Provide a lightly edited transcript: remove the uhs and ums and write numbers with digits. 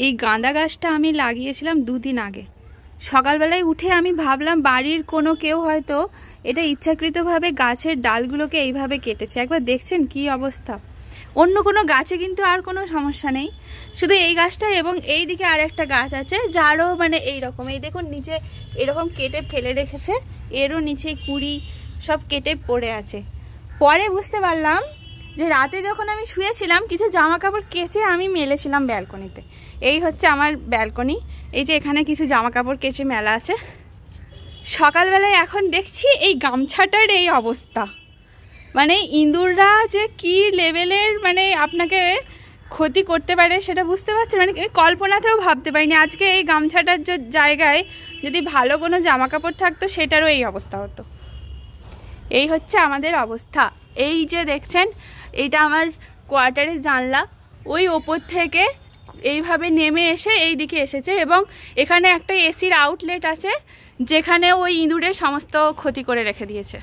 এই গাঁদা গাছটা আমি লাগিয়েছিলাম 2 দিন আগে। সকালবেলায় উঠে আমি ভাবলাম বাড়ির কোনো কেউ হয়তো এটা ইচ্ছাকৃতভাবে গাছের ডালগুলোকে এইভাবে কেটেছে। একবার দেখছেন কি অবস্থা। অন্য কোনো গাছে কিন্তু আর কোনো সমস্যা নেই, শুধু এই গাছটা এবং এই দিকে আর একটা গাছ আছে যারও মানে এইরকম, এই দেখুন নিচে এরকম কেটে ফেলে রেখেছে, এরও নিচে কুড়ি সব কেটে পড়ে আছে। পরে বুঝতে পারলাম যে রাতে যখন আমি শুয়েছিলাম কিছু জামা কাপড় কেচে আমি মেলেছিলাম ব্যালকনিতে। এই হচ্ছে আমার ব্যালকনি, এই যে এখানে কিছু জামা কাপড় কেচে মেলা আছে। সকালবেলায় এখন দেখছি এই গামছাটার এই অবস্থা, মানে ইঁদুররা যে কি লেভেলের মানে আপনাকে ক্ষতি করতে পারে সেটা বুঝতে পারছেন, মানে কল্পনাতেও ভাবতে পারিনি। আজকে এই গামছাটার জায়গায় যদি ভালো কোনো জামা কাপড় থাকতো সেটারও এই অবস্থা হতো। এই হচ্ছে আমাদের অবস্থা। এই যে দেখছেন এইটা আমার কোয়ার্টারের জানলা, ওই ওপর থেকে এইভাবে নেমে এসে এই দিকে এসেছে এবং এখানে একটা এসির আউটলেট আছে যেখানে ওই ইঁদুরের সমস্ত ক্ষতি করে রেখে দিয়েছে।